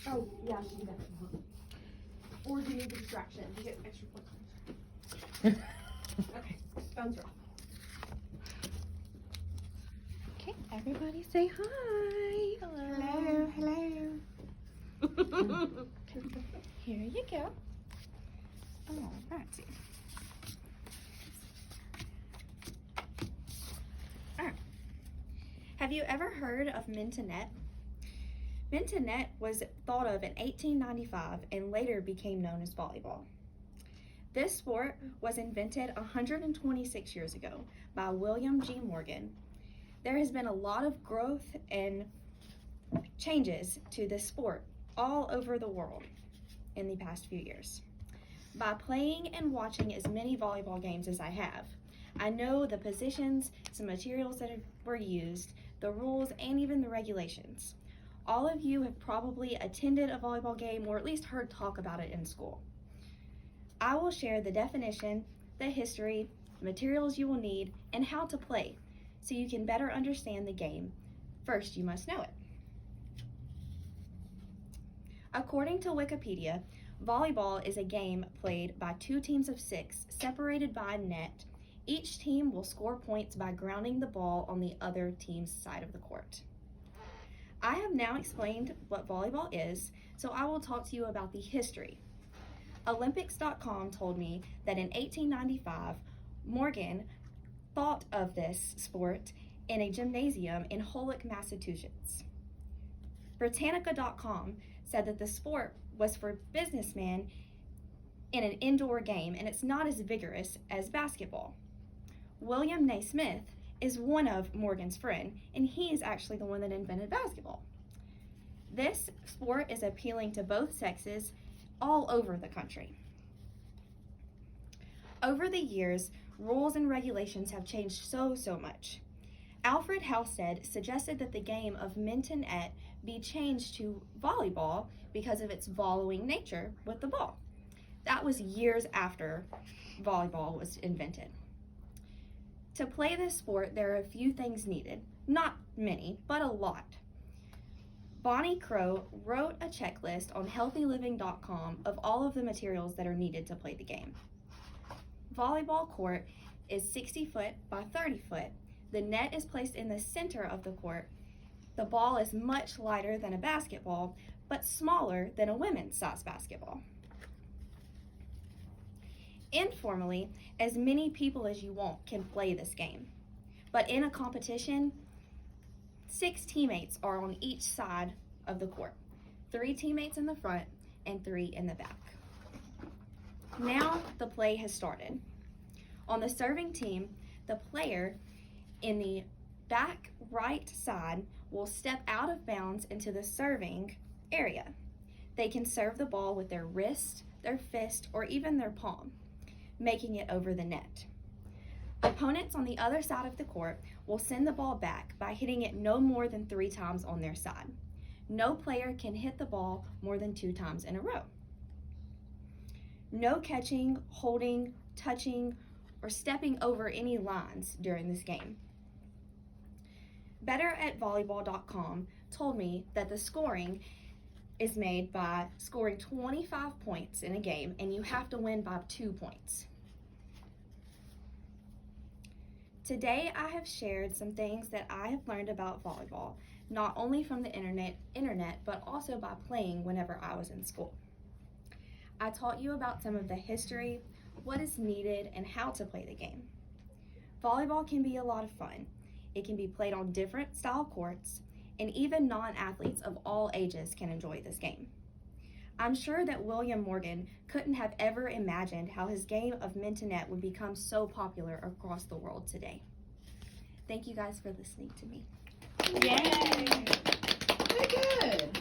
Oh, yeah, she can definitely help. Or do you need the distraction to get extra points? Okay, phones are off. Okay, everybody say hi. Hello, hello. Here you go. All righty. All right. Have you ever heard of Mintonette? Mintonette was thought of in 1895 and later became known as volleyball. This sport was invented 126 years ago by William G. Morgan. There has been a lot of growth and changes to this sport all over the world in the past few years. By playing and watching as many volleyball games as I have, I know the positions, some materials that were used, the rules, and even the regulations. All of you have probably attended a volleyball game or at least heard talk about it in school. I will share the definition, the history, materials you will need, and how to play so you can better understand the game. First, you must know it. According to Wikipedia, volleyball is a game played by 2 teams of 6 separated by a net. Each team will score points by grounding the ball on the other team's side of the court. I have now explained what volleyball is, so I will talk to you about the history. Olympics.com told me that in 1895, Morgan thought of this sport in a gymnasium in Holyoke, Massachusetts. Britannica.com said that the sport was for businessmen in an indoor game and it's not as vigorous as basketball. William Naismith is one of Morgan's friends, and he is actually the one that invented basketball. This sport is appealing to both sexes all over the country. Over the years, rules and regulations have changed so much. Alfred Halstead suggested that the game of Mintonette be changed to volleyball because of its volleying nature with the ball. That was years after volleyball was invented. To play this sport, there are a few things needed. Not many, but a lot. Bonnie Crow wrote a checklist on healthyliving.com of all of the materials that are needed to play the game. Volleyball court is 60 foot by 30 foot. The net is placed in the center of the court. The ball is much lighter than a basketball, but smaller than a women's size basketball. Informally, as many people as you want can play this game. But in a competition, 6 teammates are on each side of the court. 3 teammates in the front and 3 in the back. Now the play has started. On the serving team, the player in the back right side will step out of bounds into the serving area. They can serve the ball with their wrist, their fist, or even their palm, making it over the net. Opponents on the other side of the court will send the ball back by hitting it no more than 3 times on their side. No player can hit the ball more than 2 times in a row. No catching, holding, touching, or stepping over any lines during this game. BetterAtVolleyball.com told me that the scoring is made by scoring 25 points in a game, and you have to win by 2 points. Today I have shared some things that I have learned about volleyball, not only from the internet, but also by playing whenever I was in school. I taught you about some of the history, what is needed, and how to play the game. Volleyball can be a lot of fun. It can be played on different style courts, and even non-athletes of all ages can enjoy this game. I'm sure that William Morgan couldn't have ever imagined how his game of Mintonette would become so popular across the world today. Thank you guys for listening to me. Yay! Very good.